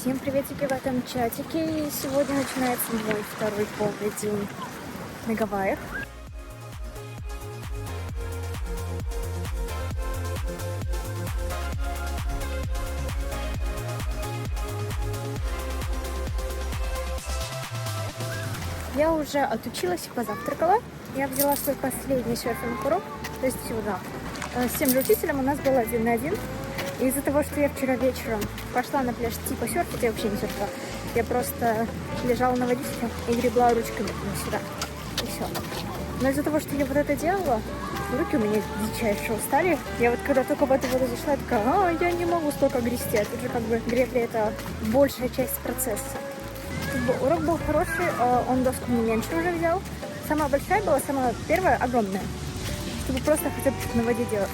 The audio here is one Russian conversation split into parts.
Всем приветики в этом чатике. И сегодня начинается мой второй полный день на Гавайях. Я уже отучилась и позавтракала. Я взяла свой последний серфинг урок, то есть сюда. С тем же учителем у нас был 1 на 1. И из-за того, что я вчера вечером пошла на пляж типа серфить, я вообще не серфила. Я просто лежала на водичке и гребла ручками сюда. И все. Но из-за того, что я вот это делала, руки у меня дичайше устали. Я вот когда только в эту воду зашла, я такая, я не могу столько грести. А тут же как бы гребля — это большая часть процесса. Урок был хороший, он доску не меньше уже взял. Самая большая была, самая первая огромная, чтобы просто хотя бы что-то на воде делать.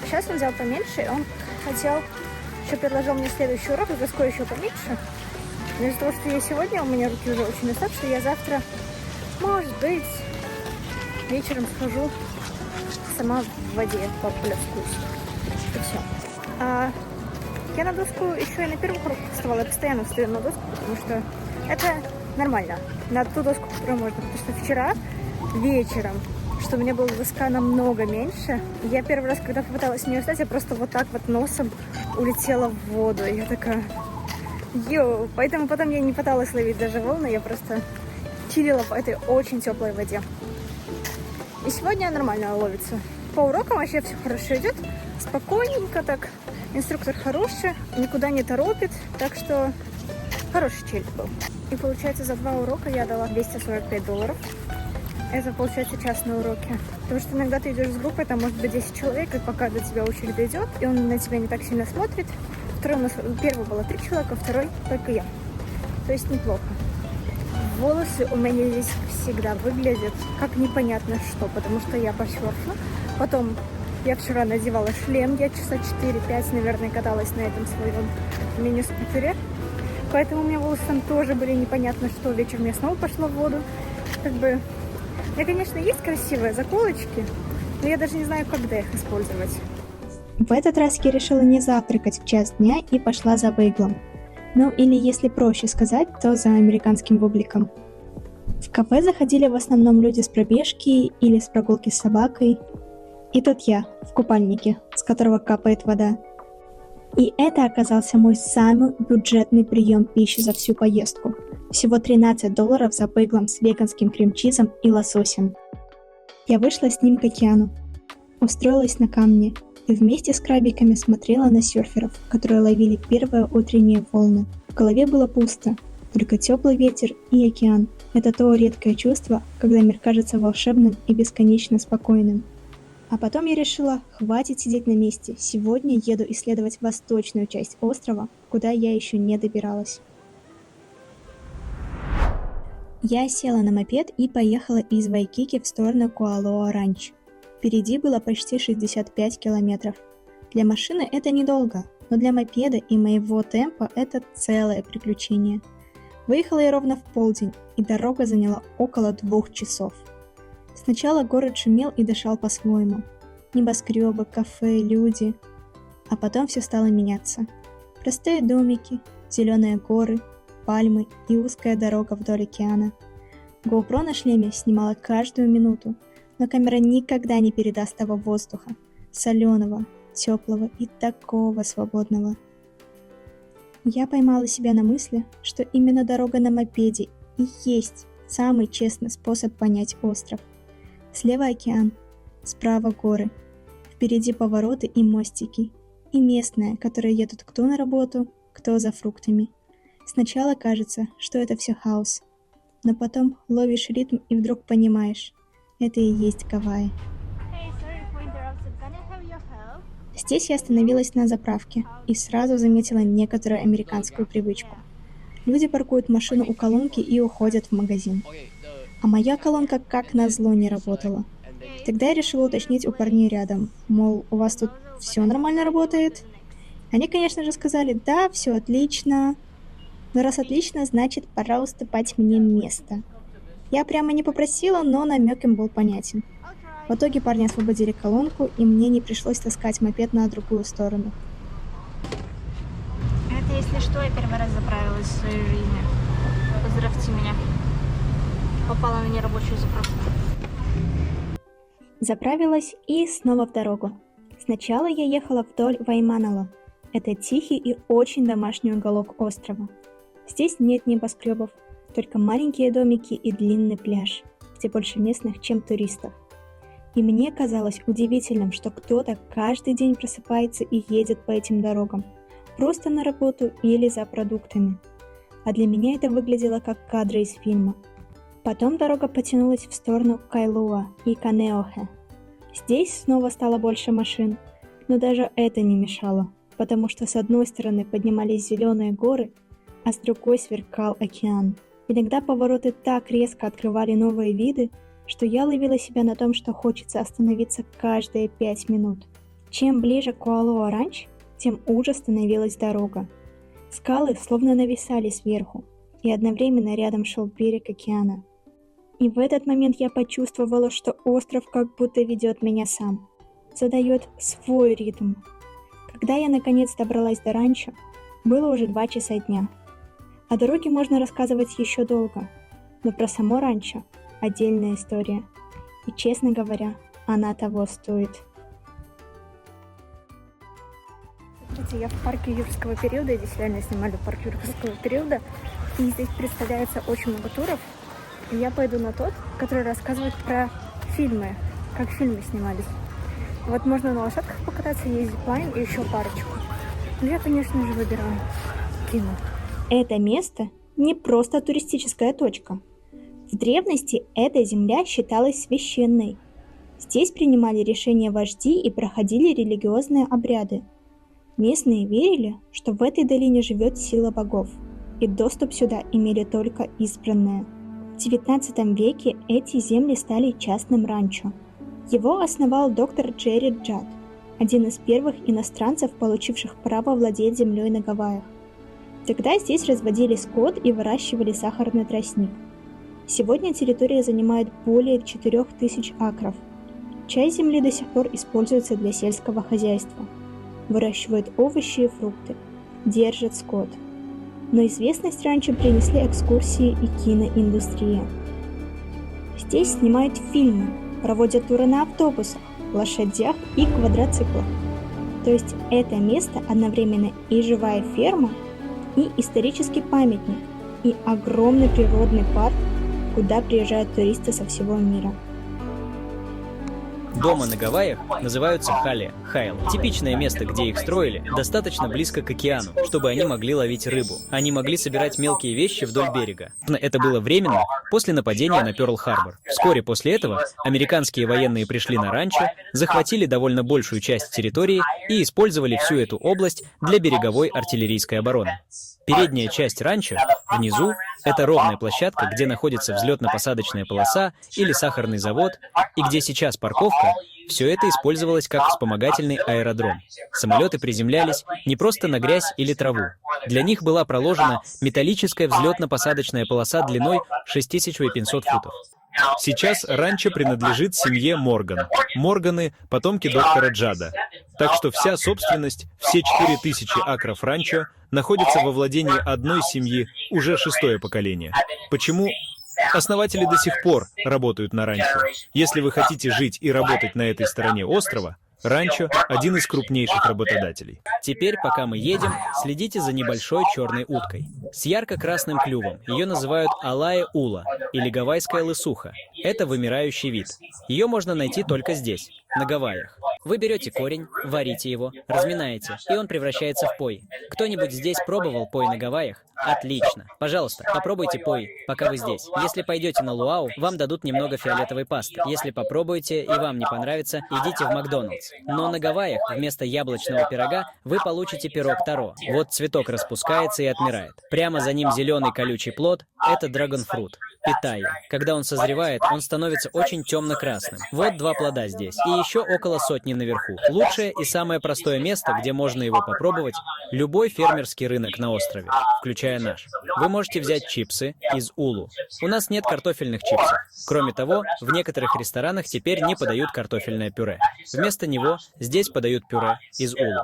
Сейчас он взял поменьше, он хотел, еще предложил мне следующий урок с доской еще поменьше. Но из-за того, что я сегодня, у меня руки уже очень уставшие, я завтра, может быть, вечером схожу сама в воде поплескаюсь. И все. Я на доску еще и на первых уроках вставала. Я постоянно встаю на доску, потому что это нормально. На ту доску, которую можно. Потому что вчера вечером, что у меня была доска намного меньше, я первый раз, когда попыталась с нее встать, я просто вот так вот носом улетела в воду. И я такая, поэтому потом я не пыталась ловить даже волны, я просто чилила по этой очень теплой воде. И сегодня нормально ловится. По урокам вообще все хорошо идет, спокойненько так. Инструктор хороший, никуда не торопит, так что хороший челик был. И получается, за 2 урока я дала $245. Это получается частные уроки. Потому что иногда ты идешь с группой, там может быть 10 человек, и пока до тебя очередь идет, и он на тебя не так сильно смотрит. Первый было 3 человека, второй только я. То есть неплохо. Волосы у меня здесь всегда выглядят как непонятно что, потому что я посерфила. Потом я вчера надевала шлем, я часа 4-5, наверное, каталась на этом своем мини-скутере. Поэтому у меня волосы там тоже были непонятно что. Вечером я снова пошла в воду. Как бы, у меня, конечно, есть красивые заколочки, но я даже не знаю, когда их использовать. В этот раз я решила не завтракать в час дня и пошла за бейглом. Ну или, если проще сказать, то за американским бубликом. В кафе заходили в основном люди с пробежки или с прогулки с собакой. И тут я, в купальнике, с которого капает вода. И это оказался мой самый бюджетный прием пищи за всю поездку. Всего $13 за бейглом с веганским крем-чизом и лососем. Я вышла с ним к океану, устроилась на камне и вместе с крабиками смотрела на серферов, которые ловили первые утренние волны. В голове было пусто, только теплый ветер и океан. Это то редкое чувство, когда мир кажется волшебным и бесконечно спокойным. А потом я решила, хватит сидеть на месте, сегодня еду исследовать восточную часть острова, куда я еще не добиралась. Я села на мопед и поехала из Вайкики в сторону Куалоа-Ранч. Впереди было почти 65 километров. Для машины это недолго, но для мопеда и моего темпа это целое приключение. Выехала я ровно в полдень, и дорога заняла около 2 часов. Сначала город шумел и дышал по-своему. Небоскребы, кафе, люди. А потом все стало меняться. Простые домики, зеленые горы, пальмы и узкая дорога вдоль океана. GoPro на шлеме снимала каждую минуту, но камера никогда не передаст того воздуха. Соленого, теплого и такого свободного. Я поймала себя на мысли, что именно дорога на мопеде и есть самый честный способ понять остров. Слева океан, справа горы, впереди повороты и мостики, и местные, которые едут кто на работу, кто за фруктами. Сначала кажется, что это все хаос, но потом ловишь ритм и вдруг понимаешь, это и есть Гавайи. Здесь я остановилась на заправке и сразу заметила некоторую американскую привычку. Люди паркуют машину у колонки и уходят в магазин. А моя колонка как назло не работала. Тогда я решила уточнить у парней рядом, мол, у вас тут все нормально работает? Они, конечно же, сказали, да, все отлично. Но раз отлично, значит, пора уступать мне место. Я прямо не попросила, но намек им был понятен. В итоге парни освободили колонку, и мне не пришлось таскать мопед на другую сторону. Это если что, я первый раз заправилась в своей жизни. Поздравьте меня. Попала на нерабочую заправку. Заправилась и снова в дорогу. Сначала я ехала вдоль Вайманала. Это тихий и очень домашний уголок острова. Здесь нет небоскребов, только маленькие домики и длинный пляж, где больше местных, чем туристов. И мне казалось удивительным, что кто-то каждый день просыпается и едет по этим дорогам, просто на работу или за продуктами. А для меня это выглядело как кадры из фильма. Потом дорога потянулась в сторону Кайлуа и Канеохе. Здесь снова стало больше машин, но даже это не мешало, потому что с одной стороны поднимались зеленые горы, а с другой сверкал океан. Иногда повороты так резко открывали новые виды, что я ловила себя на том, что хочется остановиться каждые 5 минут. Чем ближе к Куалоа-Ранч, тем уже становилась дорога. Скалы словно нависали сверху, и одновременно рядом шел берег океана. И в этот момент я почувствовала, что остров как будто ведет меня сам, задает свой ритм. Когда я наконец добралась до ранчо, было уже 2 часа дня. О дороге можно рассказывать еще долго, но про само ранчо отдельная история. И, честно говоря, она того стоит. Смотрите, я в парке юрского периода, здесь реально снимали парк юрского периода, и здесь представляется очень много туров. И я пойду на тот, который рассказывает про фильмы, как фильмы снимались. Вот можно на лошадках покататься, есть зиплайн и еще парочку. Но я, конечно же, выбираю кино. Это место не просто туристическая точка. В древности эта земля считалась священной. Здесь принимали решения вожди и проходили религиозные обряды. Местные верили, что в этой долине живет сила богов, и доступ сюда имели только избранные. В XIX веке эти земли стали частным ранчо. Его основал доктор Джерри Джад, один из первых иностранцев, получивших право владеть землей на Гавайях. Тогда здесь разводили скот и выращивали сахарный тростник. Сегодня территория занимает более 4000 акров. Часть земли до сих пор используется для сельского хозяйства. Выращивают овощи и фрукты, держат скот. Но известность раньше принесли экскурсии и киноиндустрия. Здесь снимают фильмы, проводят туры на автобусах, лошадях и квадроциклах. То есть это место одновременно и живая ферма, и исторический памятник, и огромный природный парк, куда приезжают туристы со всего мира. Дома на Гавайях называются хали, хайл. Типичное место, где их строили, достаточно близко к океану, чтобы они могли ловить рыбу. Они могли собирать мелкие вещи вдоль берега. Это было временно после нападения на Пёрл-Харбор. Вскоре после этого американские военные пришли на ранчо, захватили довольно большую часть территории и использовали всю эту область для береговой артиллерийской обороны. Передняя часть ранчо, внизу, это ровная площадка, где находится взлетно-посадочная полоса или сахарный завод, и где сейчас парковка, все это использовалось как вспомогательный аэродром. Самолеты приземлялись не просто на грязь или траву. Для них была проложена металлическая взлетно-посадочная полоса длиной 6500 футов. Сейчас ранчо принадлежит семье Морган. Морганы — потомки доктора Джада. Так что вся собственность, все 4000 акров ранчо, находится во владении одной семьи уже 6-е поколение. Почему основатели до сих пор работают на ранчо? Если вы хотите жить и работать на этой стороне острова, ранчо — один из крупнейших работодателей. Теперь, пока мы едем, следите за небольшой черной уткой с ярко-красным клювом. Ее называют алае-ула или гавайская лысуха. Это вымирающий вид. Ее можно найти только здесь, на Гавайях. Вы берете корень, варите его, разминаете, и он превращается в пой. Кто-нибудь здесь пробовал пой на Гавайях? Отлично. Пожалуйста, попробуйте пой, пока вы здесь. Если пойдете на луау, вам дадут немного фиолетовой пасты. Если попробуете и вам не понравится, идите в Макдоналдс. Но на Гавайях вместо яблочного пирога вы получите пирог таро. Вот цветок распускается и отмирает. Прямо за ним зеленый колючий плод — это драгонфрут, питайя. Когда он созревает, он становится очень темно-красным. Вот 2 плода здесь. И еще около 100 наверху. Лучшее и самое простое место, где можно его попробовать — любой фермерский рынок на острове, включая наш. Вы можете взять чипсы из улу. У нас нет картофельных чипсов. Кроме того, в некоторых ресторанах теперь не подают картофельное пюре. Вместо него здесь подают пюре из улу.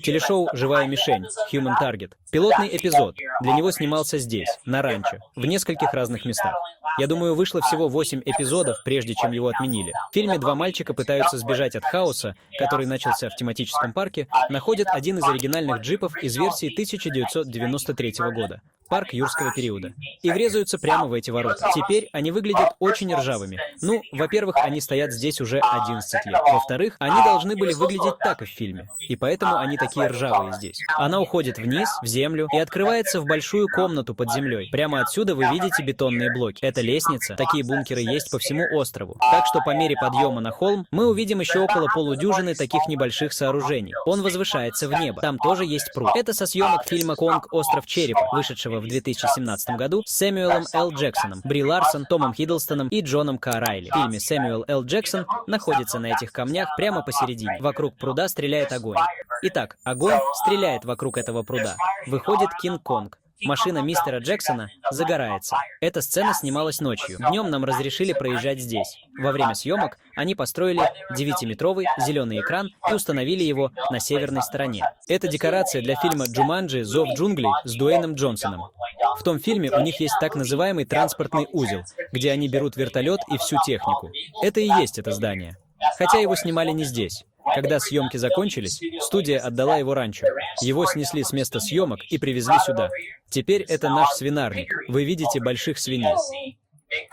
Телешоу «Живая мишень» Human Target. Пилотный эпизод. Для него снимался здесь, на ранчо, в нескольких разных местах. Я думаю, вышло всего 8 эпизодов, прежде чем его отменили. В фильме два мальчика пытаются сбежать от хаоса, который начался в тематическом парке, находят один из оригинальных джипов из версии 1993 года. Парк юрского периода. И врезаются прямо в эти ворота. Теперь они выглядят очень ржавыми. Ну, во-первых, они стоят здесь уже 11 лет. Во-вторых, они должны были выглядеть так и в фильме. И поэтому они такие ржавые здесь. Она уходит вниз, в землю, и открывается в большую комнату под землей. Прямо отсюда вы видите бетонные блоки. Это лестница. Такие бункеры есть по всему острову. Так что по мере подъема на холм мы увидим еще около полудюжины таких небольших сооружений. Он возвышается в небо. Там тоже есть пруд. Это со съемок фильма «Конг. Остров черепа», вышедшего в 2017 году с Сэмюэлом Л. Джексоном, Бри Ларсон, Томом Хиддлстоном и Джоном К. Райли. В фильме Сэмюэл Л. Джексон находится на этих камнях прямо посередине. Вокруг пруда стреляет огонь. Итак, огонь стреляет вокруг этого пруда. Выходит Кинг-Конг. Машина мистера Джексона загорается. Эта сцена снималась ночью. Днем нам разрешили проезжать здесь. Во время съемок они построили 9-метровый зеленый экран и установили его на северной стороне. Это декорация для фильма «Джуманджи. Зов джунглей» с Дуэйном Джонсоном. В том фильме у них есть так называемый транспортный узел, где они берут вертолет и всю технику. Это и есть это здание. Хотя его снимали не здесь. Когда съемки закончились, студия отдала его ранчо. Его снесли с места съемок и привезли сюда. Теперь это наш свинарник. Вы видите больших свиней.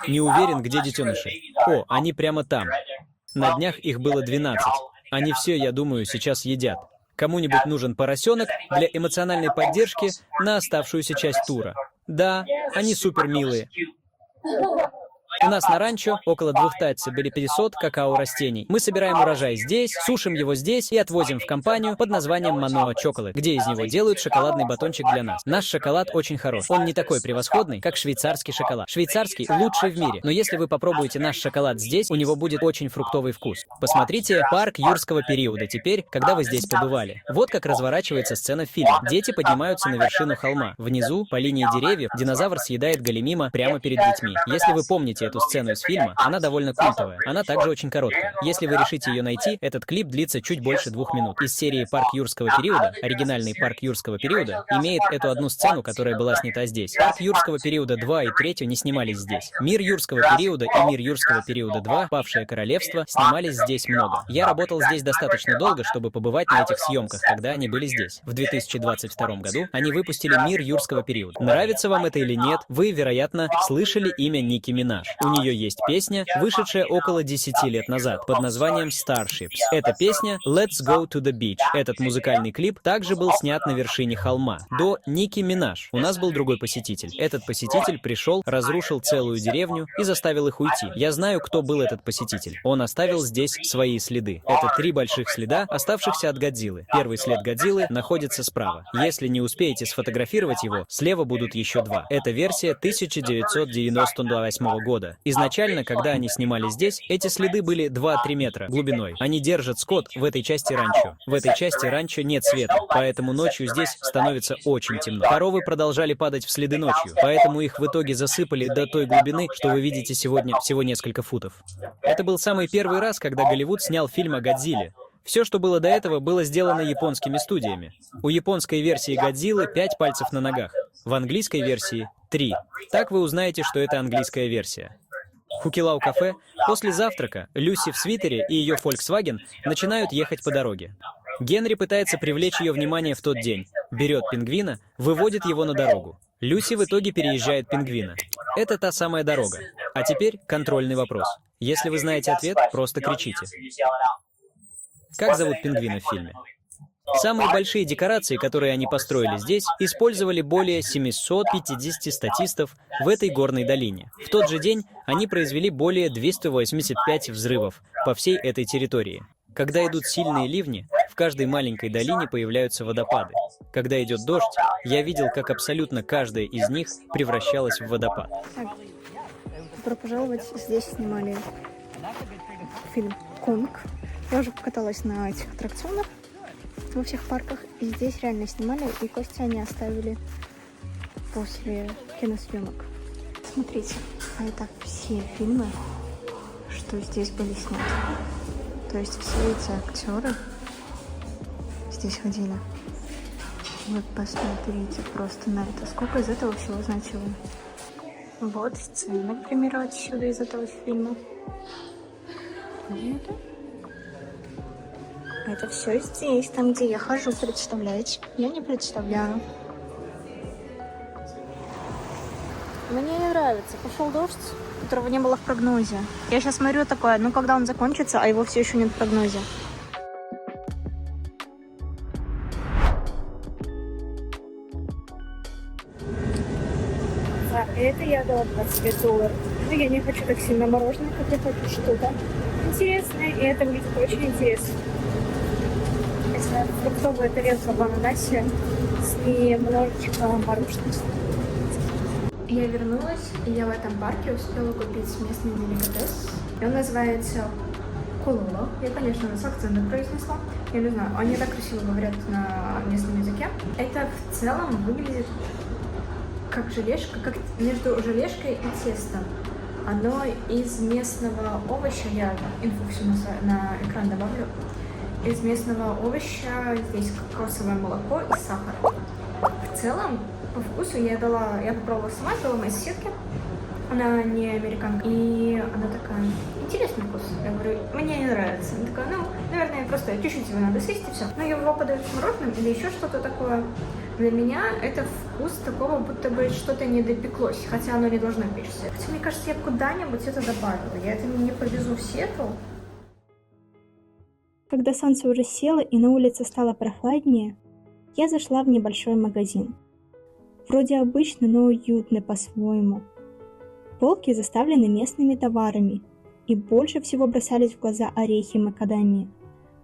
Не уверен, где детеныши. О, они прямо там. На днях их было 12. Они все, я думаю, сейчас едят. Кому-нибудь нужен поросенок для эмоциональной поддержки на оставшуюся часть тура. Да, они супер милые. У нас на ранчо около 2500 какао-растений. Мы собираем урожай здесь, сушим его здесь и отвозим в компанию под названием Manoa Chocolate, где из него делают шоколадный батончик для нас. Наш шоколад очень хорош. Он не такой превосходный, как швейцарский шоколад. Швейцарский лучший в мире. Но если вы попробуете наш шоколад здесь, у него будет очень фруктовый вкус. Посмотрите парк юрского периода теперь, когда вы здесь побывали. Вот как разворачивается сцена в фильме. Дети поднимаются на вершину холма. Внизу, по линии деревьев, динозавр съедает големима прямо перед детьми. Если вы помните эту сцену из фильма, она довольно культовая. Она также очень короткая. Если вы решите ее найти, этот клип длится чуть больше 2 минут. Из серии «Парк юрского периода», оригинальный «Парк юрского периода», имеет эту одну сцену, которая была снята здесь. «Парк юрского периода 2» и 3 не снимались здесь. «Мир юрского периода» и «Мир юрского периода 2», «Павшее королевство» снимались здесь много. Я работал здесь достаточно долго, чтобы побывать на этих съемках, когда они были здесь. В 2022 году они выпустили «Мир юрского периода». Нравится вам это или нет, вы, вероятно, слышали имя Ники Минаж. У нее есть песня, вышедшая около 10 лет назад, под названием Starships. Эта песня «Let's Go to the Beach». Этот музыкальный клип также был снят на вершине холма. До Ники Минаж у нас был другой посетитель. Этот посетитель пришел, разрушил целую деревню и заставил их уйти. Я знаю, кто был этот посетитель. Он оставил здесь свои следы. Это 3 больших следа, оставшихся от Годзиллы. Первый след Годзиллы находится справа. Если не успеете сфотографировать его, слева будут еще 2. Это версия 1998 года. Изначально, когда они снимали здесь, эти следы были 2-3 метра глубиной. Они держат скот в этой части ранчо. В этой части ранчо нет света, поэтому ночью здесь становится очень темно. Коровы продолжали падать в следы ночью, поэтому их в итоге засыпали до той глубины, что вы видите сегодня всего несколько футов. Это был самый первый раз, когда Голливуд снял фильм о Годзилле. Все, что было до этого, было сделано японскими студиями. У японской версии Годзиллы 5 пальцев на ногах, в английской версии 3. Так вы узнаете, что это английская версия. Хукилау кафе. После завтрака Люси в свитере и ее Volkswagen начинают ехать по дороге. Генри пытается привлечь ее внимание в тот день. Берет пингвина, выводит его на дорогу. Люси в итоге переезжает пингвина. Это та самая дорога. А теперь контрольный вопрос. Если вы знаете ответ, просто кричите. Как зовут пингвина в фильме? Самые большие декорации, которые они построили здесь, использовали более 750 статистов в этой горной долине. В тот же день они произвели более 285 взрывов по всей этой территории. Когда идут сильные ливни, в каждой маленькой долине появляются водопады. Когда идет дождь, я видел, как абсолютно каждая из них превращалась в водопад. Добро пожаловать. Здесь снимали фильм «Конг». Я уже покаталась на этих аттракционах во всех парках. И здесь реально снимали, и кости они оставили после киносъемок. Смотрите, а это все фильмы, что здесь были сняты. То есть все эти актеры здесь ходили. Вот посмотрите просто на это. Сколько из этого всего значило. Вот сцена, к примеру, отсюда из этого фильма. Где это? Это все здесь, там, где я хожу, представляете? Я не представляю. Мне не нравится. Пошел дождь, которого не было в прогнозе. Я сейчас смотрю такое, ну когда он закончится, а его все еще нет в прогнозе. За это я дала $25. Но я не хочу так сильно мороженое, как я хочу что-то интересное, и это выглядит очень интересно. Это фруктовая тарелка в ананасе с немножечко мороженого. Я вернулась, и я в этом парке успела купить местный деликатес. И он называется кололо. Я, конечно, с акцентом произнесла. Я не знаю, они так красиво говорят на местном языке. Это в целом выглядит как желешка, как между желешкой и тестом. Оно из местного овоща, я инфу всю на экран добавлю. Из местного овоща здесь кокосовое молоко и сахар. В целом, по вкусу я попробовала сама, это была моя соседка. Она не американка, и она такая, интересный вкус. Я говорю, мне не нравится. Она такая, ну, наверное, просто чуть-чуть его надо съесть и все. Но его подают с мороженым или еще что-то такое. Для меня это вкус такого, будто бы что-то не допеклось, хотя оно не должно печься. Хотя, мне кажется, я куда-нибудь это добавила. Я это не повезу в Сиэтл. Когда солнце уже село и на улице стало прохладнее, я зашла в небольшой магазин. Вроде обычно, но уютный по-своему. Полки заставлены местными товарами, и больше всего бросались в глаза орехи макадамия.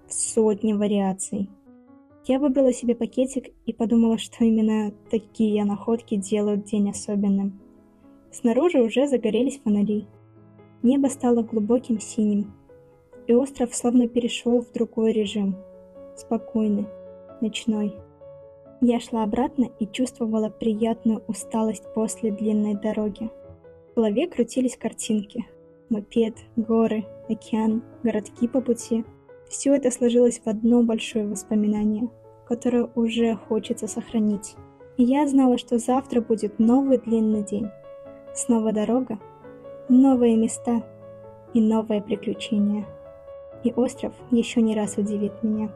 В сотни вариаций. Я выбрала себе пакетик и подумала, что именно такие находки делают день особенным. Снаружи уже загорелись фонари. Небо стало глубоким синим, и остров словно перешел в другой режим. Спокойный, ночной. Я шла обратно и чувствовала приятную усталость после длинной дороги. В голове крутились картинки. Мопед, горы, океан, городки по пути. Все это сложилось в одно большое воспоминание, которое уже хочется сохранить. И я знала, что завтра будет новый длинный день. Снова дорога, новые места и новые приключения. И остров еще не раз удивит меня.